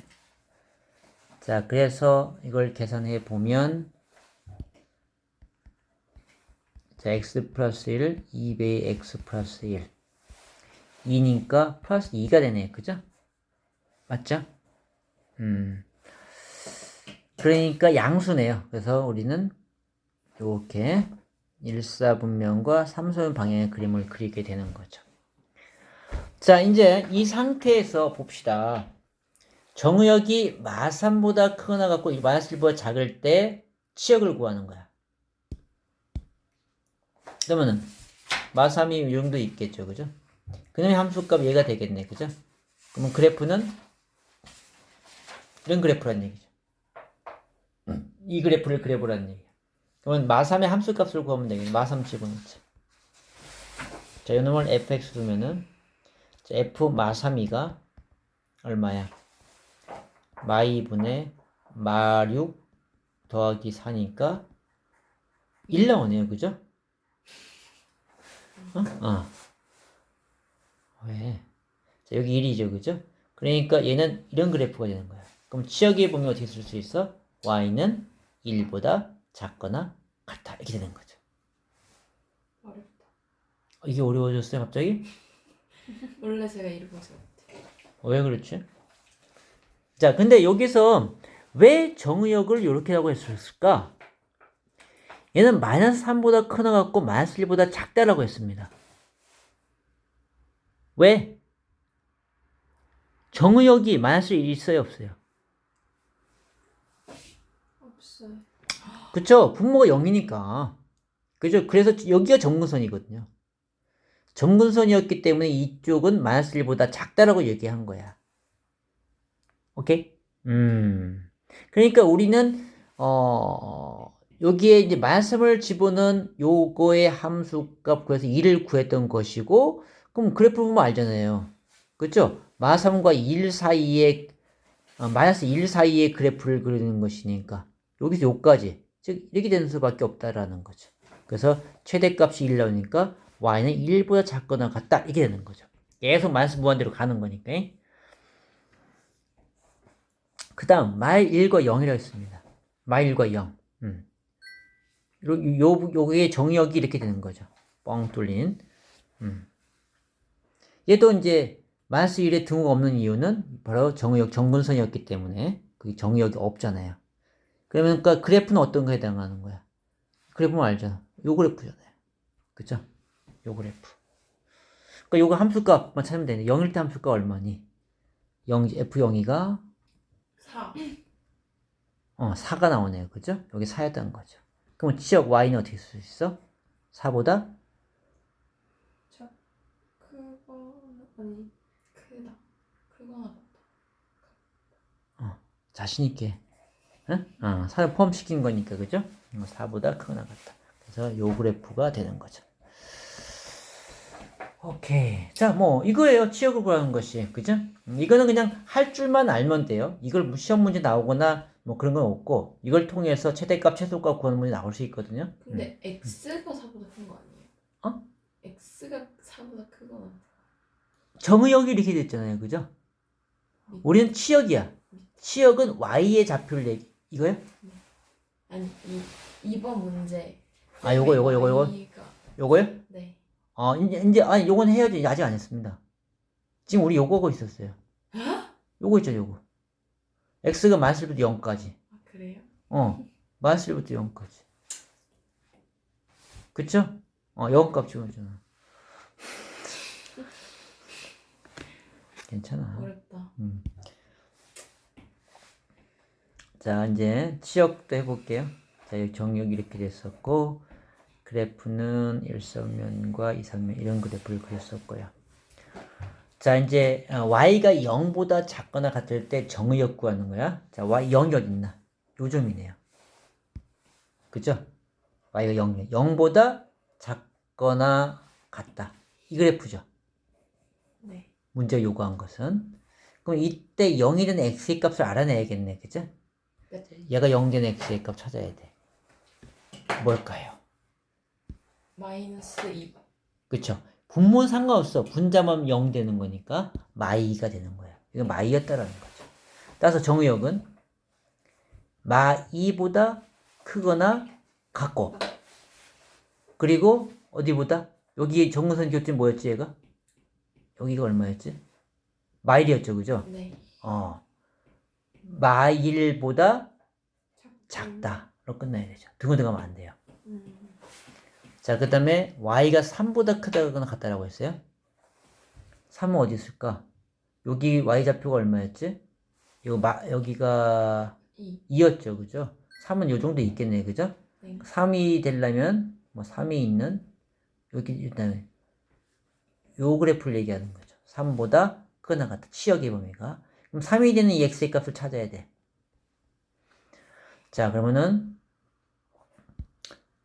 자, 그래서 이걸 계산해 보면 자, x 플러스 1, 2배의 x 플러스 1 2니까 플러스 2가 되네요. 그죠? 맞죠? 그러니까 양수네요. 그래서 우리는 이렇게 1사분면과 3소분 방향의 그림을 그리게 되는 거죠. 자, 이제 이 상태에서 봅시다. 정의역이 마3보다 크거나 같고 마이너스 1보다 작을 때 치역을 구하는 거야. 그러면은 마3이 이 정도 있겠죠. 그죠? 그놈의 함수값 얘가 되겠네. 그죠? 그러면 그래프는 이런 그래프란 얘기죠. 이 그래프를 그려보라는 얘기야. 그러면 마3의 함수값을 구하면 되겠네. 마3 집어넣자. 자, 이놈을 fx 두면은 f 마3이가 얼마야? 마2분의 마6 더하기 4니까 1 나오네요. 그죠? 왜? 자, 여기 1이죠. 그죠? 그러니까 얘는 이런 그래프가 되는 거야. 그럼 치역에 보면 어떻게 쓸 수 있어? y는 1보다 작거나 같다. 이렇게 되는 거죠. 어렵다. 이게 어려워졌어요, 갑자기? 원래 제가 읽어서 못해. 왜 그렇지? 자, 근데 여기서 왜 정의역을 이렇게 하고 했을까? 얘는 마이너스 3보다 크나 같고 마이너스 1보다 작다라고 했습니다. 왜? 정의역이 마이너스 1이 있어요, 없어요? 없어요. 그쵸? 분모가 0이니까. 그죠? 그래서 여기가 정근선이거든요. 정근선이었기 때문에 이쪽은 마이너스 1보다 작다라고 얘기한 거야. 오케이? 그러니까 우리는, 여기에 이제 마이너스를 집어넣은 요거의 함수값 구해서 2를 구했던 것이고, 그럼 그래프 보면 알잖아요. 그쵸? 마3과 1 사이에, 마이너스 1 사이의 그래프를 그리는 것이니까, 여기서 요까지. 즉, 이렇게 되는 수밖에 없다라는 거죠. 그래서 최대값이 1 나오니까, y는 1보다 작거나 같다. 이렇게 되는 거죠. 계속 마이너스 무한대로 가는 거니까. 그 다음, 마일1과 0이라고 했습니다. 마일1과 0. 요게 정의역이 이렇게 되는 거죠. 뻥 뚫린. 얘도 이제 마이너스 1에 등호가 없는 이유는 바로 정의역, 정근선이었기 때문에 그 정의역이 없잖아요. 그러니까 그래프는 어떤 거에 해당하는 거야? 그래프는 알잖아. 요 그래프잖아요. 그쵸? 요 그래프. 그러니까 요거 함수값만 찾으면 되네. 0일 때 함수값 얼마니? F0이가 4. 4가 나오네요. 그죠? 여기 4였다는 거죠. 그럼 지역 y는 어떻게 쓸 수 있어? 4보다? 아니, 크다. 크거나 같다. 자신있게. 응? 4를 포함시킨 거니까, 그죠? 4보다 크거나 같다. 그래서 요 그래프가 되는 거죠. 오케이. 자, 뭐 이거예요. 치역을 구하는 것이. 그죠? 이거는 그냥 할 줄만 알면 돼요. 이걸 시험 문제 나오거나 뭐 그런 건 없고 이걸 통해서 최대값, 최소값 구하는 문제 나올 수 있거든요. 근데 x가 4보다 큰 거 아니에요? 어? x가 4보다 크거나 정의역이 이렇게 됐잖아요. 그죠? 우리는 치역이야. 치역은 y의 좌표를 내기. 이거요? 아니 2번 문제 아, 요거. y가 요거요? 네. 이제 아니 요건 해야죠. 이제 아직 안 했습니다. 지금 우리 요거 하고 있었어요. 요거 있죠, 요거. x가 마이너스 1부터 0까지. 아 그래요? 마이너스 1부터 0까지. 그쵸? 0값 지워주잖아. 괜찮아. 어렵다. 자, 이제 치역도 해볼게요. 자, 여기 정역이 이렇게 됐었고, 그래프는 일선면과 이선면 이런 그래프를 그렸었고요. 자, 이제 y가 0보다 작거나 같을 때 정의역 구하는 거야. 자, y 0이 어디 있나? 요 점이네요. 그죠? y가 0보다 작거나 같다. 이 그래프죠. 네. 문제가 요구한 것은. 그럼 이때 0이 된 x의 값을 알아내야겠네. 그죠? 네. 얘가 0 된 x의 값 찾아야 돼. 뭘까요? 마이너스 2. 그쵸? 분모는 상관없어. 분자만 0 되는 거니까 마이가 되는 거야. 이거 마이였다라는 거죠. 따라서 정의역은 마2보다 크거나 같고, 그리고 어디보다? 여기 정근선 교점 뭐였지 얘가? 여기가 얼마였지? 마일이었죠. 그죠? 네. 마일보다 작다로 끝나야 되죠. 등호등하면 안 돼요. 자, 그 다음에 y가 3보다 크다거나 같다라고 했어요. 3은 어디 있을까? 여기 y좌표가 얼마였지? 여기가 2였죠. 그죠? 3은 요 정도 있겠네. 그죠? 네. 3이 되려면 뭐 3이 있는 여기 일단 요 그래프를 얘기하는 거죠. 3보다 크거나 같다. 치역의 범위가. 그럼 3이 되는 이 x의 값을 찾아야 돼. 자, 그러면은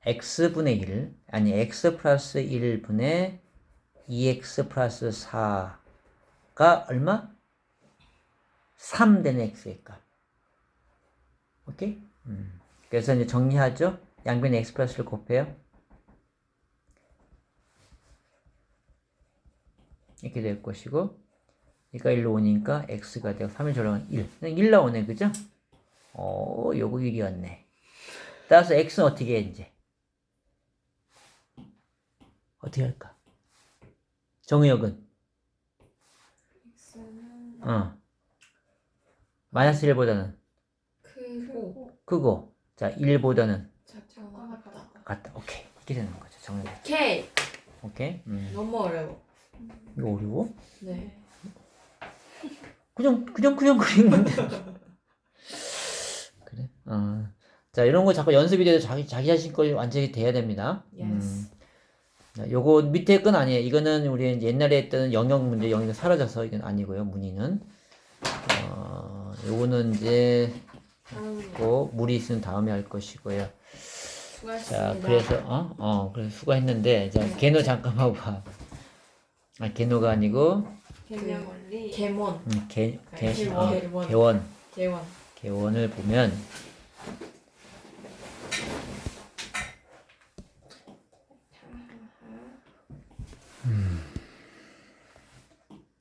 x분의 1, 아니 x 플러스 1분의 2x 플러스 4가 얼마? 3 되는 x의 값. 오케이? 그래서 이제 정리하죠. 양변에 x 플러스를 곱해요. 이렇게 될 것이고, 얘가 1로 오니까 x가 되고 3일 절하면 1. 그냥 1 나오네. 그죠? 요거 1이었네. 따라서 x는 어떻게 해, 이제? 어떻게 할까? 정의역은? x는 마이너스 1보다는 크고, 자, 1보다는 작거나 같다. 같다. 오케이. 이렇게 되는 거죠. 정의역. 오케이. 오케이. 너무 어려워. 이거 어려워? 네. 그냥 그린 건데. 그래? 자, 이런 거 자꾸 연습이 돼도 자기 자신 거 완전히 돼야 됩니다. 예스. 자, 요거 밑에 건 아니에요. 이거는 우리 옛날에 했던 영역 문제, 영역이 사라져서 이건 아니고요. 문의는. 요거는 이제 물이 있으면 다음에 할 것이고요. 자, 수고하셨습니다. 그래서 그래서 수고했는데, 자, 개노 잠깐만 봐. 개노가 아니고 개념 원리. 개몬. 개원. 개원. 개원을 보면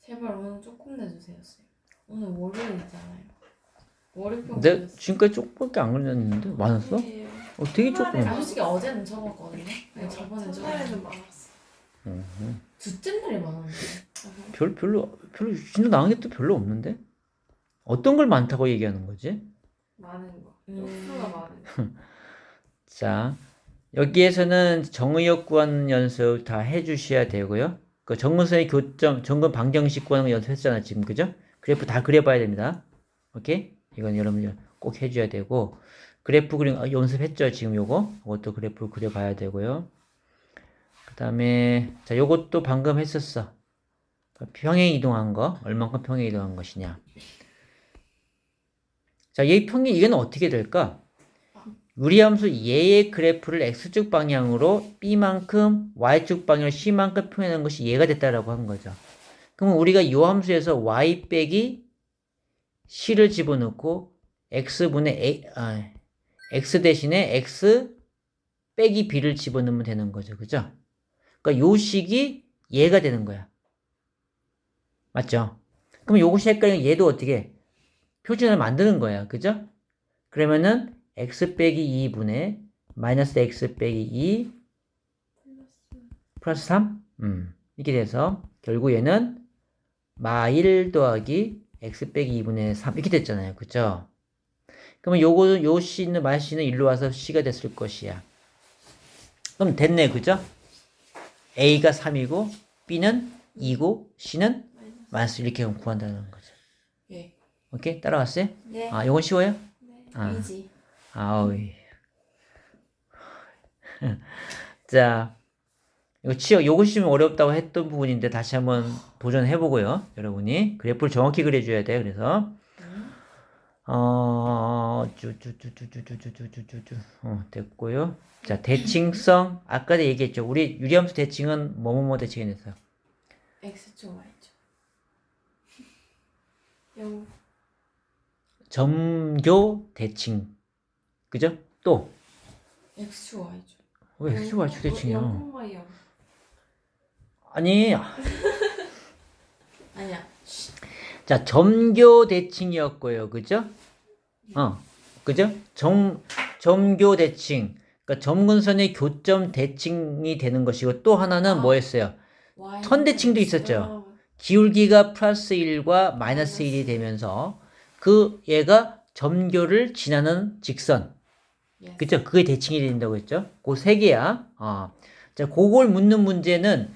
제발 오늘 조금 내주세요, 쌤. 오늘 월요일이잖아요. 월요병. 내가 지금까지 조금밖에 안 걸렸는데 많았어? 되게 조금. 솔직히 어제는 적었거든요. 아니, 저번엔 첫날에는 적었는데. 많았어. 둘째 날이 많았는데. 별로 진짜 나온 게 또 별로 없는데? 어떤 걸 많다고 얘기하는 거지? 많은 거. 수가 많은 거. 자, 여기에서는 정의역 구하는 연습 다 해주셔야 되고요. 그 정근선의 교점, 정근 방정식 구하는 거 연습했잖아 지금. 그죠? 그래프 다 그려봐야 됩니다. 오케이? 이건 여러분 꼭 해줘야 되고, 그래프 그림 연습했죠 지금 요거. 이것도 그래프 그려봐야 되고요. 그 다음에 자, 요것도 방금 했었어. 평행 이동한 거, 얼만큼 평행 이동한 것이냐. 자, 얘 평행 이거는 어떻게 될까? 유리함수 얘의 그래프를 x축 방향으로 b만큼 y축 방향으로 c만큼 표현한 것이 얘가 됐다라고 한 거죠. 그러면 우리가 이 함수에서 y 빼기 c를 집어넣고 x 대신에 x 빼기 b를 집어넣으면 되는 거죠. 그죠? 그러니까 요 식이 얘가 되는 거야. 맞죠? 그럼 요것이 헷갈리면 얘도 어떻게 표준을 만드는 거야. 그죠? 그러면은 x 빼기 2분의 마이너스 x 빼기 2 플러스 3? 이렇게 돼서 결국 얘는 마1 더하기 x 빼기 2분의 3 이렇게 됐잖아요. 그죠? 그러면 요거는 요 c는 마이너스 c는 일로 와서 c가 됐을 것이야. 그럼 됐네. 그죠? a가 3이고 b는 2고 c는 마이너스 이렇게 구한다는 거죠. 예. 오케이? 따라왔어요? 네. 아, 요건 쉬워요? 네. 아. 이지. 아우. 자, 이거 요것이 좀 어렵다고 했던 부분인데 다시 한번 도전해 보고요. 여러분이 그래프를 정확히 그려줘야 돼요. 그래서 됐고요. 자, 대칭성 아까도 얘기했죠. 우리 유리함수 대칭은 뭐뭐뭐 대칭이 됐어요. X축 Y축. 영. 점교 대칭. 그죠? 또 X축 Y축. 왜 X와 X 대칭이야? 0,0. 아니, 아니야. 자, 점교 대칭이었고요. 그죠? 그죠? 점교 대칭. 그러니까 점근선의 교점 대칭이 되는 것이고 또 하나는 뭐였어요? Y 선대칭도 있었죠. 기울기가 플러스 1과 마이너스 1이 되면서 그 얘가 점교를 지나는 직선. Yes. 그죠? 그게 대칭이 된다고 했죠. 그 세 개야. 자, 그걸 묻는 문제는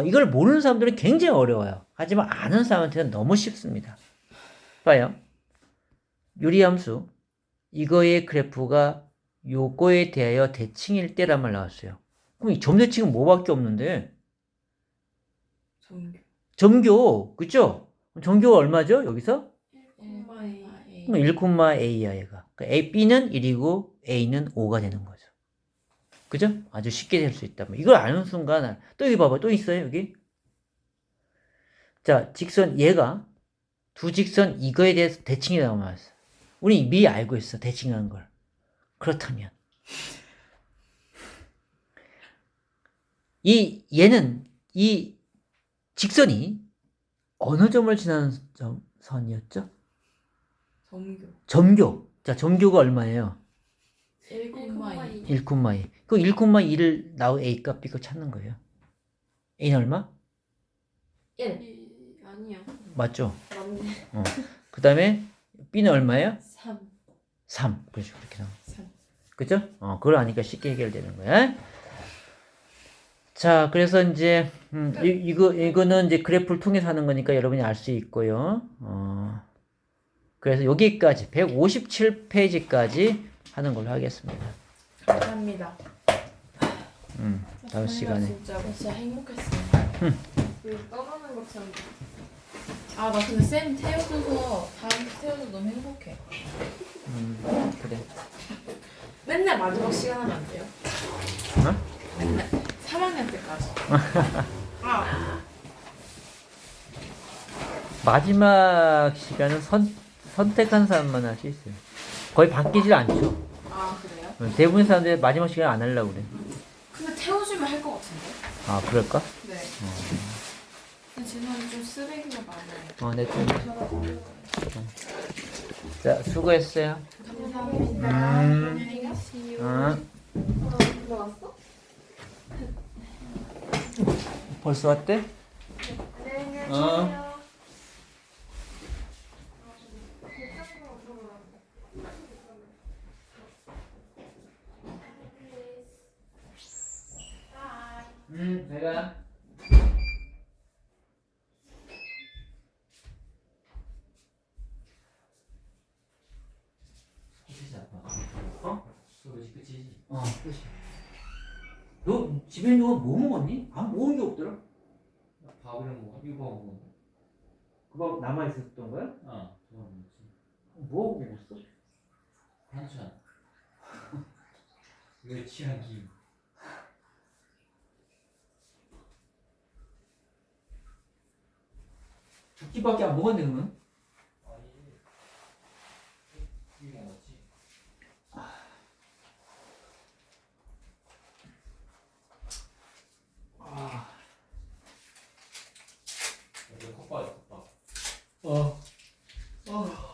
이걸 모르는 사람들은 굉장히 어려워요. 하지만 아는 사람한테는 너무 쉽습니다. 봐요. 유리함수. 이거의 그래프가 요거에 대하여 대칭일 때란 말 나왔어요. 그럼 이 점대칭은 뭐밖에 없는데? 점교. 점교. 그죠? 점교가 얼마죠? 여기서? 1,A. 그럼 1,A야 얘가. 그러니까 B는 1이고 A는 5가 되는 거죠. 그죠? 아주 쉽게 될 수 있다. 이걸 아는 순간 또 여기 봐봐. 또 있어요 여기. 자, 직선 얘가 두 직선 이거에 대해서 대칭이 나왔어. 우리 미리 알고 있어. 대칭한 걸. 그렇다면 얘는 이 직선이 어느 점을 지나는 선이었죠? 점교. 점교. 자, 점교가 얼마예요? 1,2. 1,2. 그 1,2를 나우 A 값 B 값 찾는 거예요. A는 얼마? 1. 아니야. 맞죠? 맞네. 그 다음에 B는 얼마예요? 3. 3. 그렇죠. 그렇게 나와. 3. 그죠? 그걸 아니까 쉽게 해결되는 거야. 자, 그래서 이제, 이거는 이제 그래프를 통해서 하는 거니까 여러분이 알 수 있고요. 그래서 여기까지, 157페이지까지 하는 걸로 하겠습니다. 감사합니다. 다음 시간에. 진짜 진짜 행복했어요. 그 떠나는 것처럼. 아, 나 근데 쌤 태워줘서 다음 주 태워줘서 너무 행복해. 그래. 맨날 마지막 시간 하면 안 돼요? 어? 맨날 3학년 때까지. 아, 마지막 시간은 선택한 사람만 할 수 있어요. 거의 바뀌질 않죠. 아 그래요? 대부분 사람들이 마지막 시간 안 하려고 그래. 근데 태워주면 할 것 같은데? 아, 그럴까? 네. 근데 제 말이 좀 쓰레기가 많아요. 네, 좀. 자, 수고했어요. 감사합니다. 안녕히 가세요. 들어왔어? 벌써 왔대? 안녕히 계세요. 내가. 그치? 그치. 너 집에 있는 거 뭐 먹었니? 아, 먹은 게 없더라. 밥이랑 뭐 이거 먹었는데. 그 밥 남아 있었던 거야? 아, 그거 먹지. 뭐 먹었어? 한참. 왜 취향이? 두 끼밖에 안 먹었네 그러면? 아니 이거 뭐지? 이제 컵밥이 컵밥. 어. 이거.